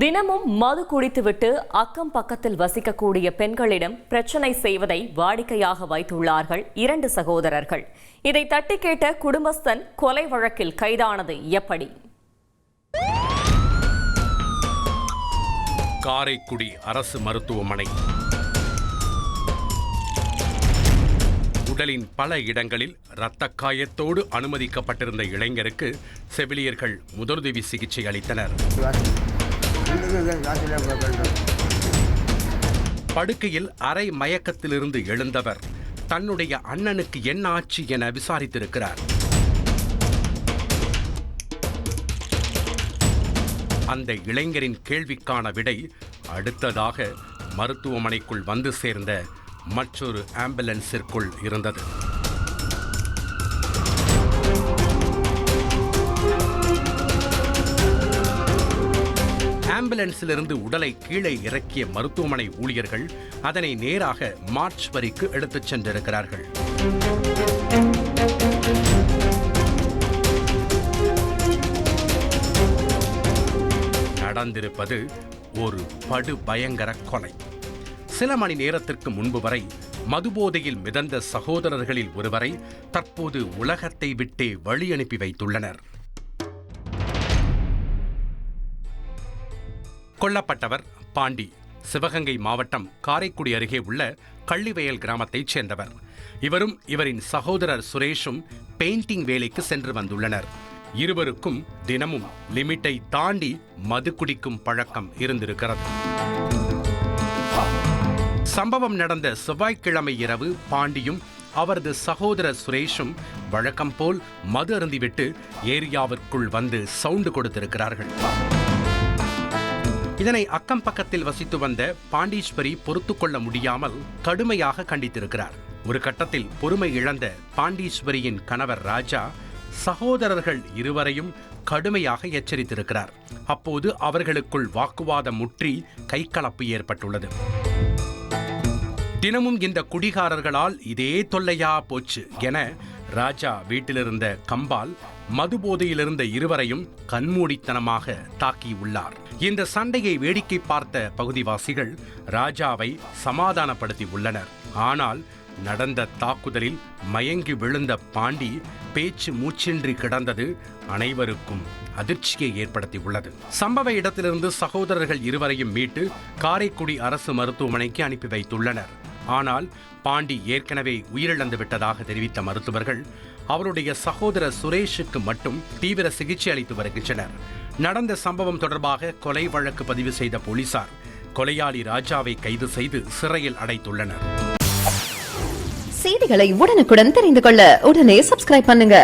தினமும் மது குடித்துவிட்டு அக்கம் பக்கத்தில் வசிக்கக்கூடிய பெண்களிடம் பிரச்சனை செய்வதை வாடிக்கையாக வைத்துள்ளார்கள் இரண்டு சகோதரர்கள். இதை தட்டி கேட்ட குடும்பஸ்தன் கொலை வழக்கில் கைதானது எப்படி? காரைக்குடி அரசு மருத்துவமனை. உடலின் பல இடங்களில் இரத்த காயத்தோடு அனுமதிக்கப்பட்டிருந்த இளைஞருக்கு செவிலியர்கள் முதலுதவி சிகிச்சை அளித்தனர். படுக்கையில் அரை மயக்கத்திலிருந்து எழுந்தவர் தன்னுடைய அண்ணனுக்கு என்ன ஆச்சு என விசாரித்திருக்கிறார். அந்த இளைஞரின் கேள்விக்கான விடை அடுத்ததாக மருத்துவமனைக்குள் வந்து சேர்ந்த மற்றொரு ஆம்புலன்ஸிற்குள் இருந்தது. ஆம்புலன்ஸிலிருந்து உடலை கீழே இறக்கிய மருத்துவமனை ஊழியர்கள் அதனை நேராக மார்ச்சுவரிக்கு எடுத்துச் சென்றிருக்கிறார்கள். நடந்திருப்பது ஒரு படு பயங்கர கொலை. சில மணி நேரத்திற்கு முன்பு வரை மதுபோதையில் மிதந்த சகோதரர்களில் ஒருவரை தற்போது உலகத்தை விட்டே வழி அனுப்பி வைத்துள்ளனர். கொல்லப்பட்டவர் பாண்டி, சிவகங்கை மாவட்டம் காரைக்குடி அருகே உள்ள கள்ளிவயல் கிராமத்தைச் சேர்ந்தவர். இவரும் இவரின் சகோதரர் சுரேஷும் பெயிண்டிங் வேலைக்கு சென்று வந்துள்ளனர். இருவருக்கும் தினமும் லிமிட்டை தாண்டி மது குடிக்கும் பழக்கம் இருந்திருக்கிறது. சம்பவம் நடந்த செவ்வாய்க்கிழமை இரவு பாண்டியும் அவரது சகோதரர் சுரேஷும் வழக்கம் போல் மது அருந்திவிட்டு ஏரியாவிற்குள் வந்து சவுண்டு கொடுத்திருக்கிறார்கள். இதனை அக்கம் பக்கத்தில் வசித்து வந்த பாண்டீஸ்வரி பொறுத்துக் கொள்ள முடியாமல் கடுமையாக கண்டித்திருக்கிறார். ஒரு கட்டத்தில் பொறுமை இழந்த பாண்டீஸ்வரியின் கணவர் ராஜா சகோதரர்கள் இருவரையும் கடுமையாக எச்சரித்திருக்கிறார். அப்போது அவர்களுக்குள் வாக்குவாதம் முற்றி கைகலப்பு ஏற்பட்டுள்ளது. தினமும் இந்த குடிகாரர்களால் இதே தொல்லையா போச்சு என ராஜா வீட்டிலிருந்த கம்பால் மதுபோதையிலிருந்த இருவரையும் கண்மூடித்தனமாக தாக்கியுள்ளார். இந்த சண்டையை வேடிக்கை பார்த்த பகுதிவாசிகள் ராஜாவை சமாதானப்படுத்தி உள்ளனர். ஆனால் நடந்த தாக்குதலில் மயங்கி விழுந்த பாண்டி பேச்சு மூச்சின்றி கிடந்தது அனைவருக்கும் அதிர்ச்சியை ஏற்படுத்தியுள்ளது. சம்பவ இடத்திலிருந்து சகோதரர்கள் இருவரையும் மீட்டு காரைக்குடி அரசு மருத்துவமனைக்கு அனுப்பி வைத்துள்ளனர். ஆனால் பாண்டி ஏற்கனவே உயிரிழந்து விட்டதாக தெரிவித்த மருத்துவர்கள் அவருடைய சகோதரர் சுரேஷுக்கு மட்டும் தீவிர சிகிச்சை அளித்து வருகின்றனர். நடந்த சம்பவம் தொடர்பாக கொலை வழக்கு பதிவு செய்த போலீசார் கொலையாளி ராஜாவை கைது செய்து சிறையில் அடைத்துள்ளனர். செய்திகளை உடனுக்குடன் தெரிந்து கொள்ள உடனே சப்ஸ்கிரைப் பண்ணுங்க.